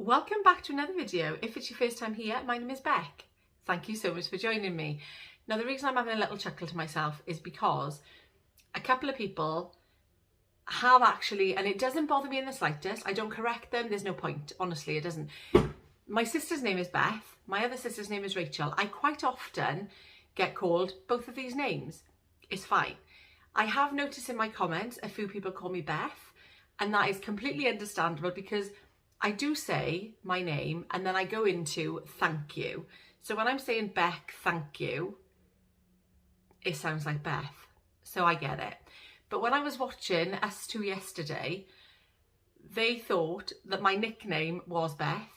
Welcome back to another video. If it's your first time here, my name is Beck. Thank you so much for joining me. Now, the reason I'm having a little chuckle to myself is because a couple of people have actually, and it doesn't bother me in the slightest, I don't correct them, there's no point, honestly, it doesn't. My sister's name is Beth, my other sister's name is Rachel. I quite often get called both of these names. It's fine. I have noticed in my comments a few people call me Beth, and that is completely understandable because I do say my name and then I go into thank you. So when I'm saying Beck, thank you, it sounds like Beth. So I get it. But when I was watching Us Two yesterday, they thought that my nickname was Beth.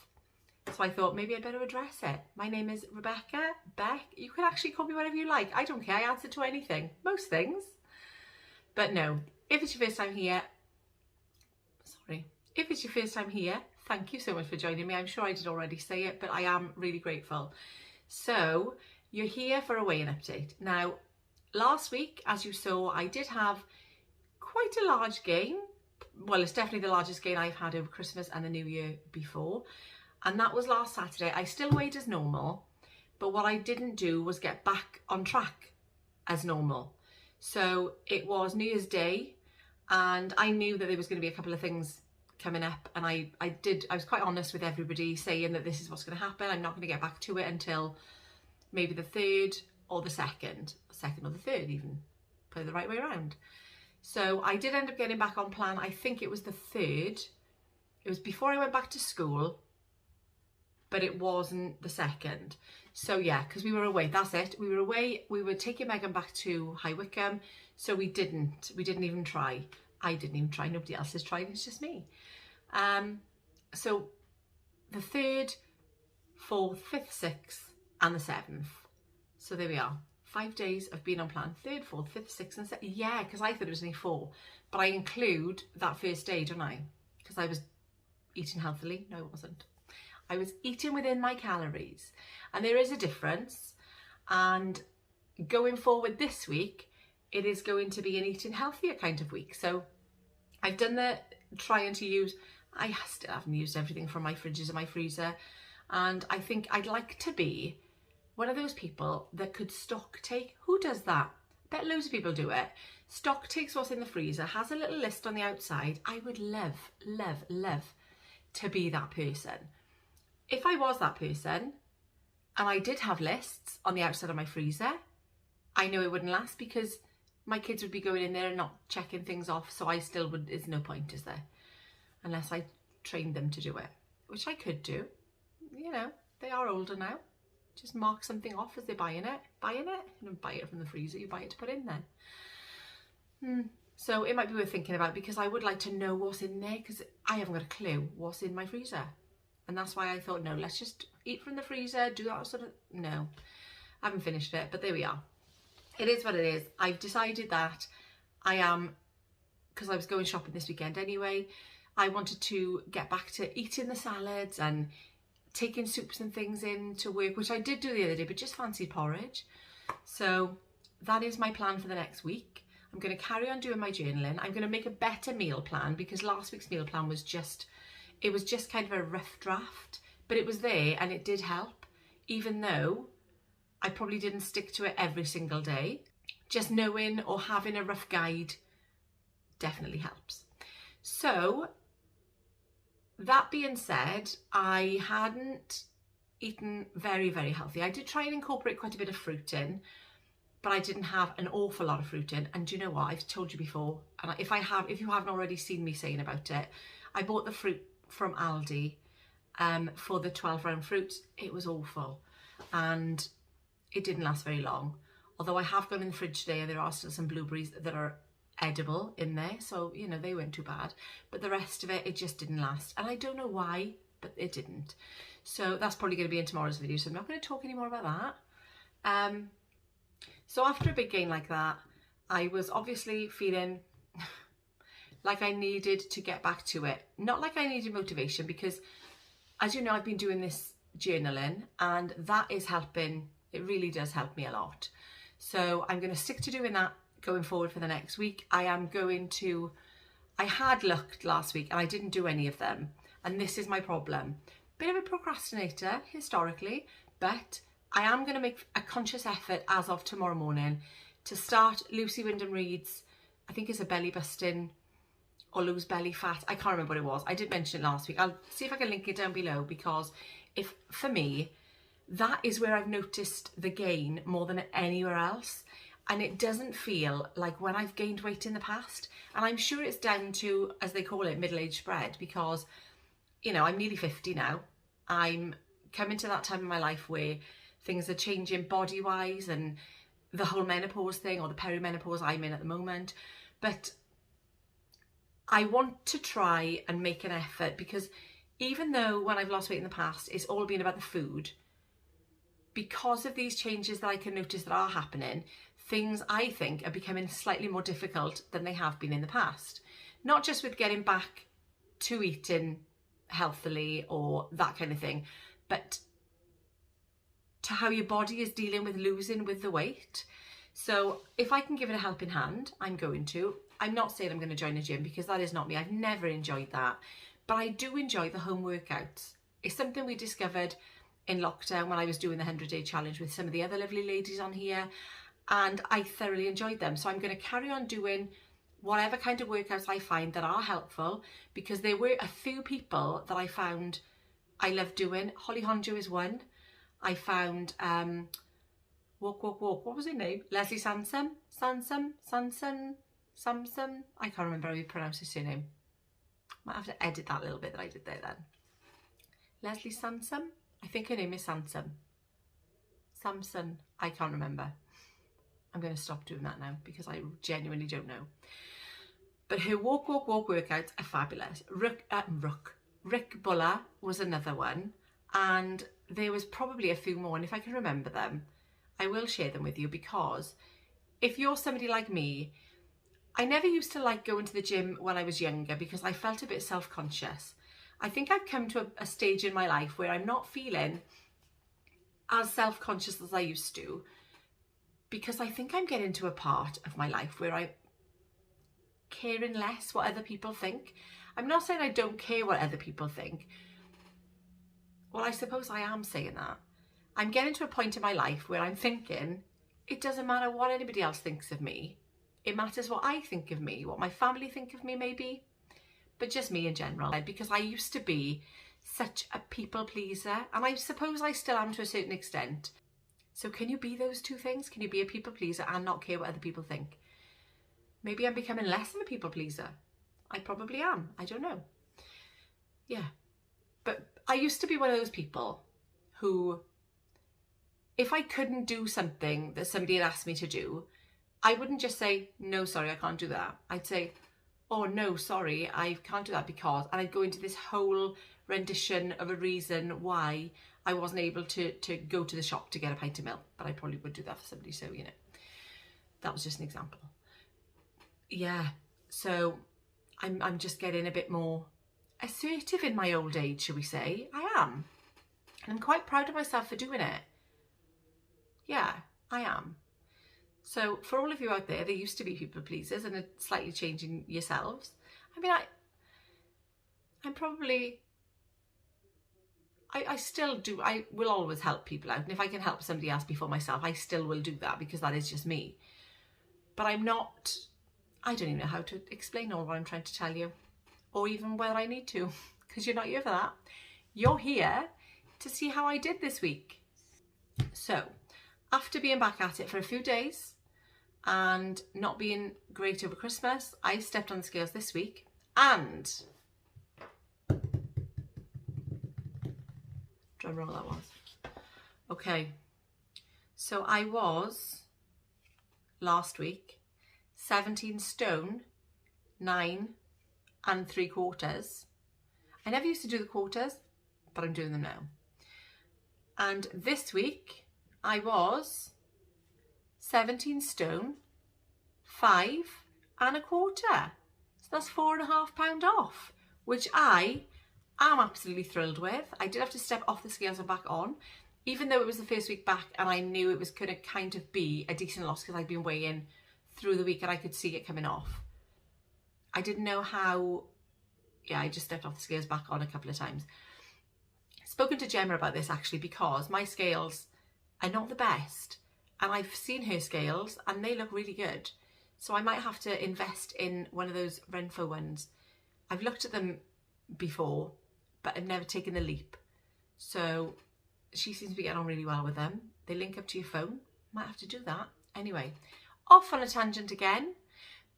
So I thought maybe I'd better address it. My name is Rebecca, Beck. You can actually call me whatever you like. I don't care. I answer to anything. Most things. But no, if it's your first time here, thank you so much for joining me. I'm sure I did already say it, but I am really grateful. So you're here for a weigh-in update. Now, last week, as you saw, I did have quite a large gain. Well, it's definitely the largest gain I've had over Christmas and the New Year before. And that was last Saturday. I still weighed as normal, but what I didn't do was get back on track as normal. So it was New Year's Day, and I knew that there was going to be a couple of things coming up, and I was quite honest with everybody, saying that this is what's going to happen. I'm not going to get back to it until maybe the 3rd or the 2nd or the 3rd even, put it the right way around. So I did end up getting back on plan. I think it was the 3rd. It was before I went back to school, but it wasn't the 2nd. So yeah, because we were away, that's it. We were away, we were taking Megan back to High Wycombe, so we didn't even try. I didn't even try, nobody else has tried, it's just me. So the 3rd, 4th, 5th, 6th and the 7th. So there we are, 5 days of being on plan. 3rd, 4th, 5th, 6th and 7th. Yeah, because I thought it was only 4, but I include that first day, don't I? Because I was eating healthily. No, it wasn't. I was eating within my calories, and there is a difference. And going forward this week, it is going to be an eating healthier kind of week. So I've done the trying to use, I still haven't used everything from my fridges and my freezer. And I think I'd like to be one of those people that could stock take. Who does that? I bet loads of people do it. Stock takes what's in the freezer, has a little list on the outside. I would love, love, love to be that person. If I was that person and I did have lists on the outside of my freezer, I know it wouldn't last because my kids would be going in there and not checking things off. So I still would, there's no point, is there? Unless I trained them to do it, which I could do. You know, they are older now. Just mark something off as they're buying it. You don't buy it from the freezer, you buy it to put in there. So it might be worth thinking about, because I would like to know what's in there, because I haven't got a clue what's in my freezer. And that's why I thought, no, let's just eat from the freezer, do that sort of, no. I haven't finished it, but there we are. It is what it is. I've decided that I am, because I was going shopping this weekend anyway, I wanted to get back to eating the salads and taking soups and things in to work, which I did do the other day, but just fancied porridge. So that is my plan for the next week. I'm going to carry on doing my journaling. I'm going to make a better meal plan, because last week's meal plan was just, it was just kind of a rough draft, but it was there and it did help, even though I probably didn't stick to it every single day. Just knowing or having a rough guide definitely helps. So that being said, I hadn't eaten very, very healthy. I did try and incorporate quite a bit of fruit in, but I didn't have an awful lot of fruit in. And do you know what? I've told you before, and if you haven't already seen me saying about it, I bought the fruit from Aldi for the 12 round fruits. It was awful, and it didn't last very long. Although I have gone in the fridge today and there are still some blueberries that are edible in there, so you know, they weren't too bad, but the rest of it just didn't last, and I don't know why, but it didn't. So that's probably going to be in tomorrow's video, so I'm not going to talk anymore about that. So after a big gain like that, I was obviously feeling like I needed to get back to it. Not like I needed motivation, because as you know, I've been doing this journaling and that is helping. It really does help me a lot. So I'm going to stick to doing that going forward for the next week. I had looked last week and I didn't do any of them. and this is my problem. Bit of a procrastinator historically, but I am going to make a conscious effort as of tomorrow morning to start Lucy Wyndham-Read's, I think it's a belly busting or lose belly fat. I can't remember what it was. I did mention it last week. I'll see if I can link it down below, because if for me, that is where I've noticed the gain more than anywhere else. And it doesn't feel like when I've gained weight in the past. And I'm sure it's down to, as they call it, middle-age spread, because, you know, I'm nearly 50 now. I'm coming to that time in my life where things are changing body-wise, and the whole menopause thing, or the perimenopause I'm in at the moment. But I want to try and make an effort, because even though when I've lost weight in the past, it's all been about the food, because of these changes that I can notice that are happening, things I think are becoming slightly more difficult than they have been in the past. Not just with getting back to eating healthily or that kind of thing, but to how your body is dealing with losing with the weight. So if I can give it a helping hand, I'm going to. I'm not saying I'm going to join a gym, because that is not me. I've never enjoyed that. But I do enjoy the home workouts. It's something we discovered in lockdown when I was doing the 100-day challenge with some of the other lovely ladies on here, and I thoroughly enjoyed them. So I'm going to carry on doing whatever kind of workouts I find that are helpful, because there were a few people that I found I love doing. Holly Honjo is one. I found Walk, what was her name? Leslie Sansom? I can't remember how you pronounce her surname. Might have to edit that little bit that I did there then. Leslie Sansom? I think her name is Sansom. Samson, I can't remember. I'm going to stop doing that now, because I genuinely don't know. But her walk workouts are fabulous. Rick Buller was another one, and there was probably a few more, and if I can remember them, I will share them with you, because if you're somebody like me, I never used to like going to the gym when I was younger, because I felt a bit self-conscious. I think I've come to a stage in my life where I'm not feeling as self-conscious as I used to, because I think I'm getting to a part of my life where I'm caring less what other people think. I'm not saying I don't care what other people think. Well, I suppose I am saying that. I'm getting to a point in my life where I'm thinking, it doesn't matter what anybody else thinks of me. It matters what I think of me, what my family think of me maybe, but just me in general. Because I used to be such a people pleaser, and I suppose I still am to a certain extent. So can you be those two things? Can you be a people pleaser and not care what other people think? Maybe I'm becoming less of a people pleaser. I probably am. I don't know. Yeah. But I used to be one of those people who, if I couldn't do something that somebody had asked me to do, I wouldn't just say, no, sorry, I can't do that. I'd say, oh, no, sorry, I can't do that because, and I'd go into this whole rendition of a reason why I wasn't able to go to the shop to get a pint of milk. But I probably would do that for somebody, so, you know, that was just an example. Yeah, so I'm just getting a bit more assertive in my old age, shall we say. I am. And I'm quite proud of myself for doing it. Yeah, I am. So for all of you out there, there used to be people pleasers and are slightly changing yourselves. I mean, I'm probably, I still do, I will always help people out. And if I can help somebody else before myself, I still will do that, because that is just me. But I'm not, I don't even know how to explain all what I'm trying to tell you, or even whether I need to, because you're not here for that. You're here to see how I did this week. So after being back at it for a few days and not being great over Christmas, I stepped on the scales this week, and drum roll that was. Okay, so I was last week 17 stone 9 3/4. I never used to do the quarters, but I'm doing them now. And this week I was 17 stone 5 1/4. So that's 4.5 pounds off, which I am absolutely thrilled with. I did have to step off the scales and back on, even though it was the first week back and I knew it was going to kind of be a decent loss because I'd been weighing through the week and I could see it coming off. I didn't know how yeah, I just stepped off the scales back on a couple of times. Spoken to Gemma about this actually, because my scales are not the best, and I've seen her scales and they look really good. So I might have to invest in one of those Renpho ones. I've looked at them before, but I've never taken the leap. So she seems to be getting on really well with them. They link up to your phone. Might have to do that. Anyway, off on a tangent again,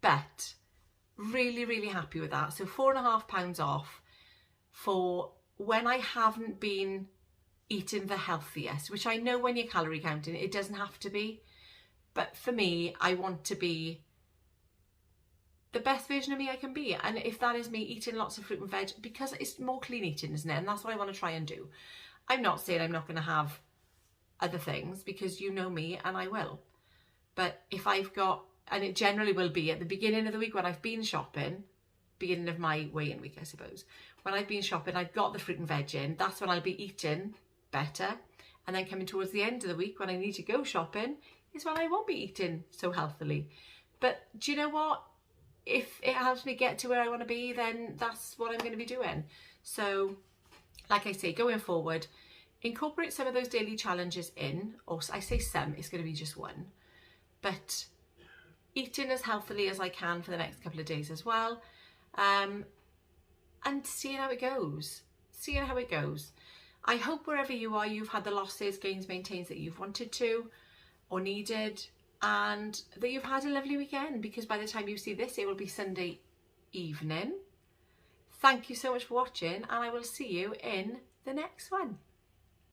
but really, really happy with that. So £4.50 off for when I haven't been eating the healthiest, which I know when you're calorie counting, it doesn't have to be. But for me, I want to be the best version of me I can be. And if that is me eating lots of fruit and veg, because it's more clean eating, isn't it? And that's what I want to try and do. I'm not saying I'm not going to have other things, because you know me and I will. But if I've got, and it generally will be at the beginning of the week when I've been shopping, beginning of my weigh-in week, I suppose. When I've been shopping, I've got the fruit and veg in, that's when I'll be eating better. And then coming towards the end of the week when I need to go shopping is when I won't be eating so healthily. But do you know what? If it helps me get to where I want to be, then that's what I'm going to be doing. So, like I say, going forward, incorporate some of those daily challenges in, or I say some, it's going to be just one. But eating as healthily as I can for the next couple of days as well. And seeing how it goes. Seeing how it goes. I hope wherever you are, you've had the losses, gains, maintains that you've wanted to or needed, and that you've had a lovely weekend, because by the time you see this, it will be Sunday evening. Thank you so much for watching, and I will see you in the next one.